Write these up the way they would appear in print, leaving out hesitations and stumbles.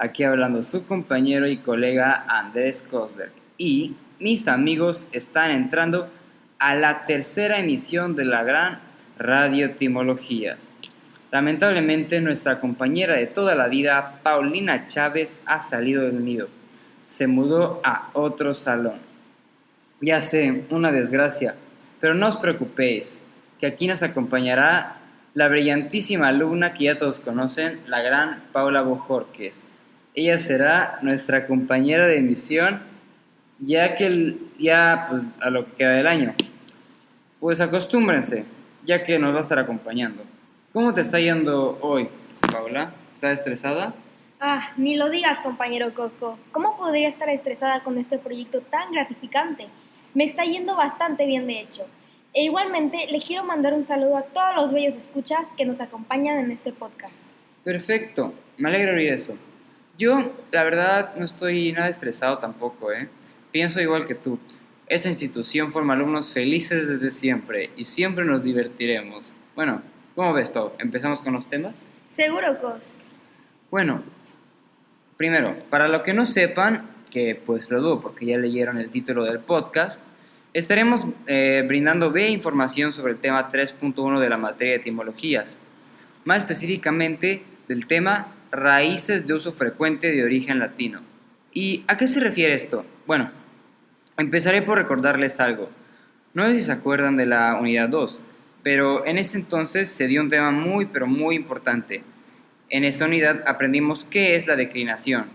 Aquí hablando su compañero y colega Andrés Cosberg. Y mis amigos están entrando a la tercera emisión de la gran Radio Etimologías. Lamentablemente nuestra compañera de toda la vida, Paulina Chávez, ha salido del nido. Se mudó a otro salón. Ya sé, una desgracia, pero no os preocupéis, que aquí nos acompañará la brillantísima alumna que ya todos conocen, la gran Paula Bojorquez. Ella será nuestra compañera de emisión, pues a lo que queda del año. Pues acostúmbrense, ya que nos va a estar acompañando. ¿Cómo te está yendo hoy, Paula? ¿Estás estresada? Ni lo digas, compañero Cosco. ¿Cómo podría estar estresada con este proyecto tan gratificante? Me está yendo bastante bien, de hecho. E igualmente le quiero mandar un saludo a todos los bellos escuchas que nos acompañan en este podcast. Perfecto, me alegra oír eso. Yo, la verdad, no estoy nada estresado tampoco, ¿eh? Pienso igual que tú. Esta institución forma alumnos felices desde siempre y siempre nos divertiremos. Bueno, ¿cómo ves, Pau? ¿Empezamos con los temas? Seguro, Cos. Bueno, primero, para los que no sepan, que pues lo dudo porque ya leyeron el título del podcast, estaremos brindando bella información sobre el tema 3.1 de la materia de etimologías, más específicamente del tema raíces de uso frecuente de origen latino. ¿Y a qué se refiere esto? Bueno, empezaré por recordarles algo. No sé si se acuerdan de la unidad 2, pero en ese entonces se dio un tema muy pero muy importante. En esa unidad aprendimos qué es la declinación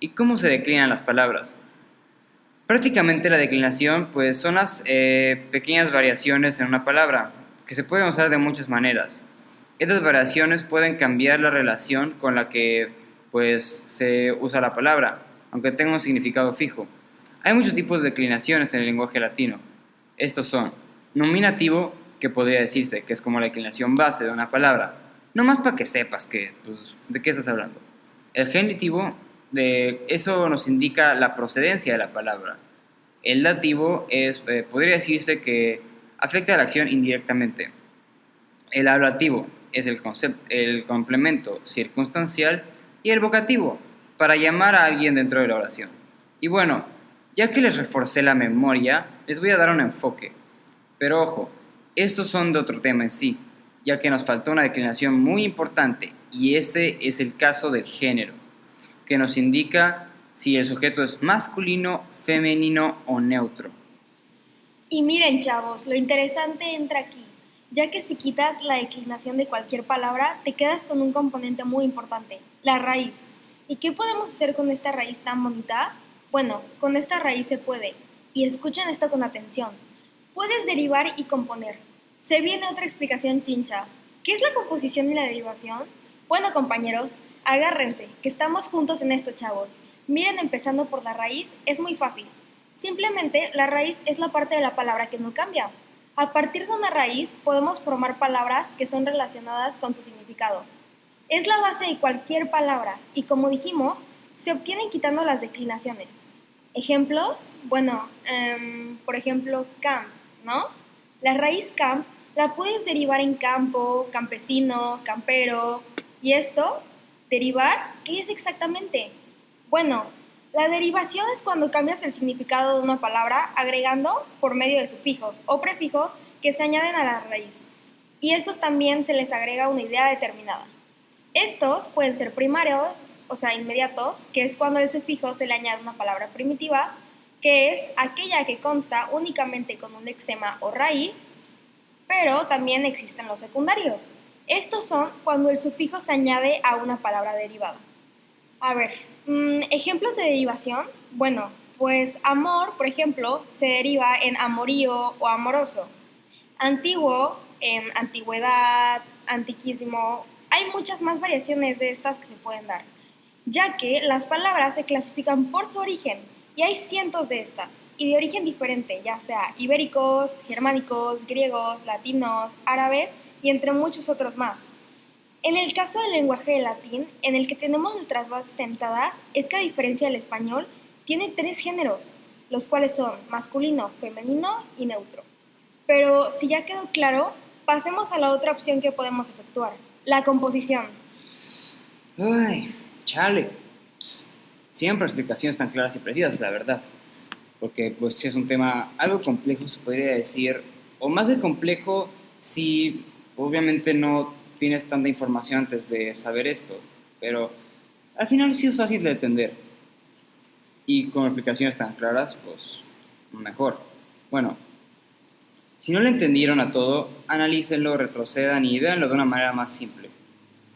y cómo se declinan las palabras. Prácticamente la declinación pues son las pequeñas variaciones en una palabra que se pueden usar de muchas maneras. Estas variaciones pueden cambiar la relación con la que pues se usa la palabra, aunque tenga un significado fijo. Hay muchos tipos de declinaciones en el lenguaje latino. Estos son nominativo, que podría decirse que es como la declinación base de una palabra, no más para que sepas de qué estás hablando. El genitivo, de eso nos indica la procedencia de la palabra. El dativo podría decirse que afecta a la acción indirectamente. El ablativo es el complemento circunstancial y el vocativo para llamar a alguien dentro de la oración. Y bueno, ya que les reforcé la memoria, les voy a dar un enfoque. Pero ojo, estos son de otro tema en sí, ya que nos faltó una declinación muy importante, y ese es el caso del género, que nos indica si el sujeto es masculino, femenino o neutro. Y miren, chavos, lo interesante entra aquí, ya que si quitas la declinación de cualquier palabra, te quedas con un componente muy importante, la raíz. ¿Y qué podemos hacer con esta raíz tan bonita? Bueno, con esta raíz se puede, y escuchen esto con atención, puedes derivar y componer. Se viene otra explicación chincha. ¿Qué es la composición y la derivación? Bueno, compañeros, agárrense, que estamos juntos en esto, chavos. Miren, empezando por la raíz, es muy fácil. Simplemente, la raíz es la parte de la palabra que no cambia. A partir de una raíz, podemos formar palabras que son relacionadas con su significado. Es la base de cualquier palabra y, como dijimos, se obtienen quitando las declinaciones. ¿Ejemplos? Bueno, por ejemplo, camp, ¿no? La raíz camp la puedes derivar en campo, campesino, campero. ¿Y esto? ¿Derivar? ¿Qué es exactamente? Bueno, la derivación es cuando cambias el significado de una palabra agregando por medio de sufijos o prefijos que se añaden a la raíz. Y estos también se les agrega una idea determinada. Estos pueden ser primarios, o sea, inmediatos, que es cuando el sufijo se le añade una palabra primitiva, que es aquella que consta únicamente con un lexema o raíz, pero también existen los secundarios. Estos son cuando el sufijo se añade a una palabra derivada. A ver, ejemplos de derivación. Bueno, pues amor, por ejemplo, se deriva en amorío o amoroso. Antiguo en antigüedad, antiquísimo. Hay muchas más variaciones de estas que se pueden dar, ya que las palabras se clasifican por su origen y hay cientos de estas y de origen diferente, ya sea ibéricos, germánicos, griegos, latinos, árabes y entre muchos otros más. En el caso del lenguaje del latín, en el que tenemos nuestras bases sentadas, es que a diferencia del español, tiene 3 géneros, los cuales son masculino, femenino y neutro. Pero si ya quedó claro, pasemos a la otra opción que podemos efectuar, la composición. Ay, chale. siempre explicaciones tan claras y precisas, la verdad. Porque pues sí es un tema algo complejo, se podría decir, o más de complejo si obviamente no tienes tanta información antes de saber esto, pero al final sí es fácil de entender y con explicaciones tan claras, pues mejor. Bueno, si no le entendieron a todo, analícenlo, retrocedan y véanlo de una manera más simple,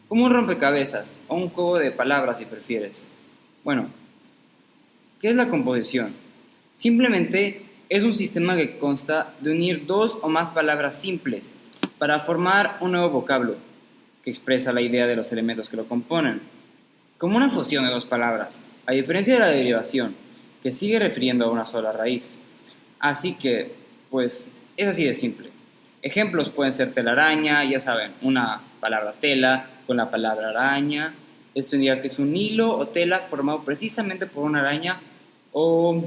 como un rompecabezas o un juego de palabras si prefieres. Bueno, ¿qué es la composición? Simplemente es un sistema que consta de unir dos o más palabras simples para formar un nuevo vocablo que expresa la idea de los elementos que lo componen, como una fusión de dos palabras, a diferencia de la derivación, que sigue refiriendo a una sola raíz. Así que, pues, es así de simple. Ejemplos pueden ser telaraña, ya saben, una palabra tela con la palabra araña. Esto indica que es un hilo o tela formado precisamente por una araña o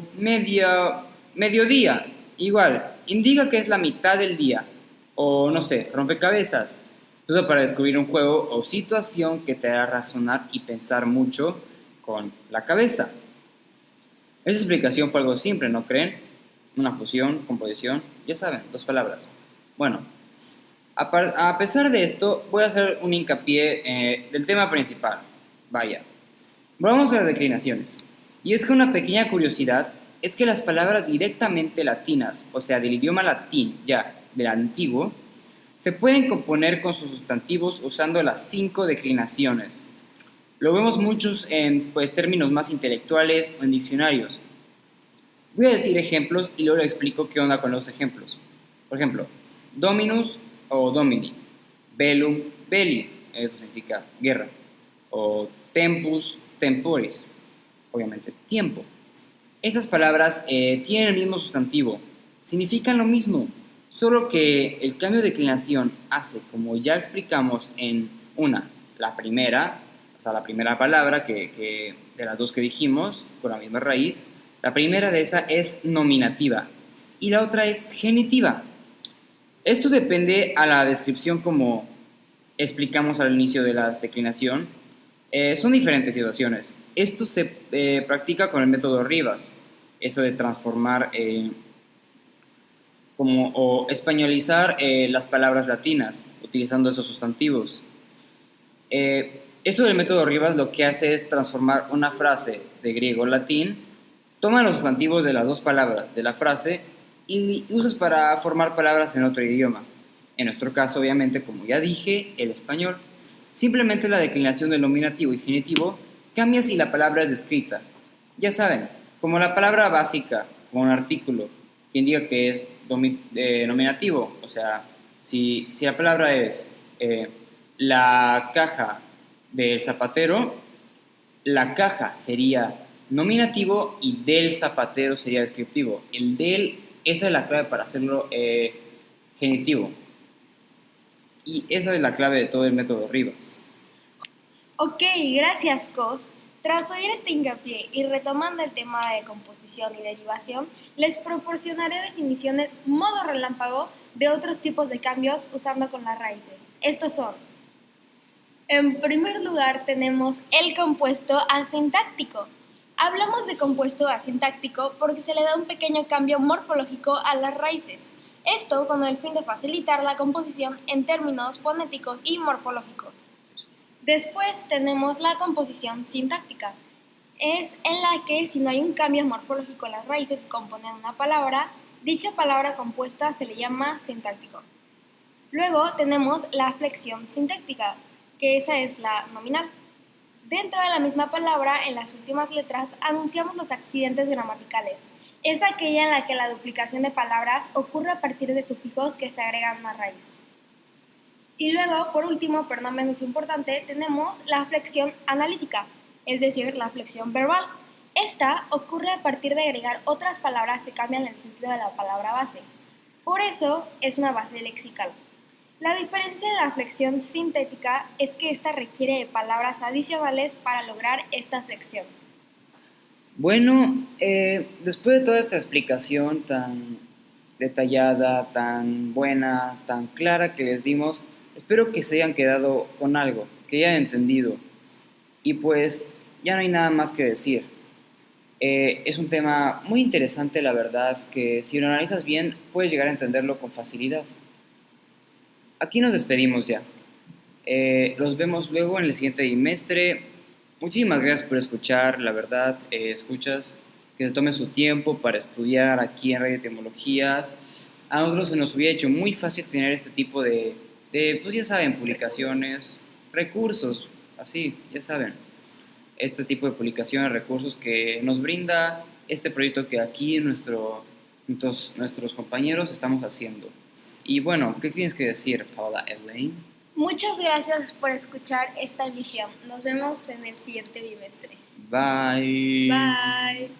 mediodía, igual, indica que es la mitad del día, o no sé, rompecabezas, todo para descubrir un juego o situación que te hará razonar y pensar mucho con la cabeza. Esa explicación fue algo simple, ¿no creen? Una fusión, composición, ya saben, dos palabras. Bueno, a pesar de esto, voy a hacer un hincapié del tema principal. Vaya, vamos a las declinaciones. Y es que una pequeña curiosidad es que las palabras directamente latinas, o sea, del idioma latín ya, del antiguo, se pueden componer con sus sustantivos usando las 5 declinaciones. Lo vemos muchos en pues, términos más intelectuales o en diccionarios. Voy a decir ejemplos y luego le explico qué onda con los ejemplos. Por ejemplo, dominus o domini, bellum, belli, eso significa guerra, o tempus, temporis, obviamente tiempo. Estas palabras tienen el mismo sustantivo, significan lo mismo, solo que el cambio de declinación hace, como ya explicamos en la primera, o sea, la primera palabra de las dos que dijimos, con la misma raíz, la primera de esa es nominativa y la otra es genitiva. Esto depende a la descripción como explicamos al inicio de la declinación. Son diferentes situaciones. Esto se practica con el método Rivas, eso de transformar o españolizar las palabras latinas utilizando esos sustantivos. Esto del método Rivas lo que hace es transformar una frase de griego a latín, toma los sustantivos de las dos palabras de la frase y usas para formar palabras en otro idioma. En nuestro caso, obviamente, como ya dije, el español. Simplemente la declinación del nominativo y genitivo cambia si la palabra es descrita. Ya saben, como la palabra básica con un artículo que indica que es nominativo, o sea, si la palabra es la caja del zapatero, la caja sería nominativo y del zapatero sería descriptivo. El del, esa es la clave para hacerlo genitivo. Y esa es la clave de todo el método Rivas. Ok, gracias, Cos. Tras oír este hincapié y retomando el tema de composición y derivación, les proporcionaré definiciones modo relámpago de otros tipos de cambios usando con las raíces. Estos son: en primer lugar tenemos el compuesto asintáctico. Hablamos de compuesto asintáctico porque se le da un pequeño cambio morfológico a las raíces. Esto con el fin de facilitar la composición en términos fonéticos y morfológicos. Después tenemos la composición sintáctica. Es en la que si no hay un cambio morfológico en las raíces que componen una palabra, dicha palabra compuesta se le llama sintáctico. Luego tenemos la flexión sintáctica, que esa es la nominal. Dentro de la misma palabra, en las últimas letras, anunciamos los accidentes gramaticales. Es aquella en la que la duplicación de palabras ocurre a partir de sufijos que se agregan a una raíz. Y luego, por último, pero no menos importante, tenemos la flexión analítica, es decir, la flexión verbal. Esta ocurre a partir de agregar otras palabras que cambian el sentido de la palabra base. Por eso es una base lexical. La diferencia de la flexión sintética es que esta requiere de palabras adicionales para lograr esta flexión. Bueno, después de toda esta explicación tan detallada, tan buena, tan clara que les dimos, espero que se hayan quedado con algo, que hayan entendido. Y pues ya no hay nada más que decir. Es un tema muy interesante, la verdad, que si lo analizas bien, puedes llegar a entenderlo con facilidad. Aquí nos despedimos ya. Los vemos luego en el siguiente trimestre. Muchísimas gracias por escuchar, la verdad, escuchas, que se tome su tiempo para estudiar aquí en Radio Tecnologías. A nosotros se nos hubiera hecho muy fácil tener este tipo pues ya saben, publicaciones, recursos, así, ya saben, este tipo de publicaciones, recursos que nos brinda este proyecto que aquí nuestros compañeros estamos haciendo. Y bueno, ¿qué tienes que decir, Paola Elaine? Muchas gracias por escuchar esta emisión. Nos vemos en el siguiente bimestre. Bye. Bye.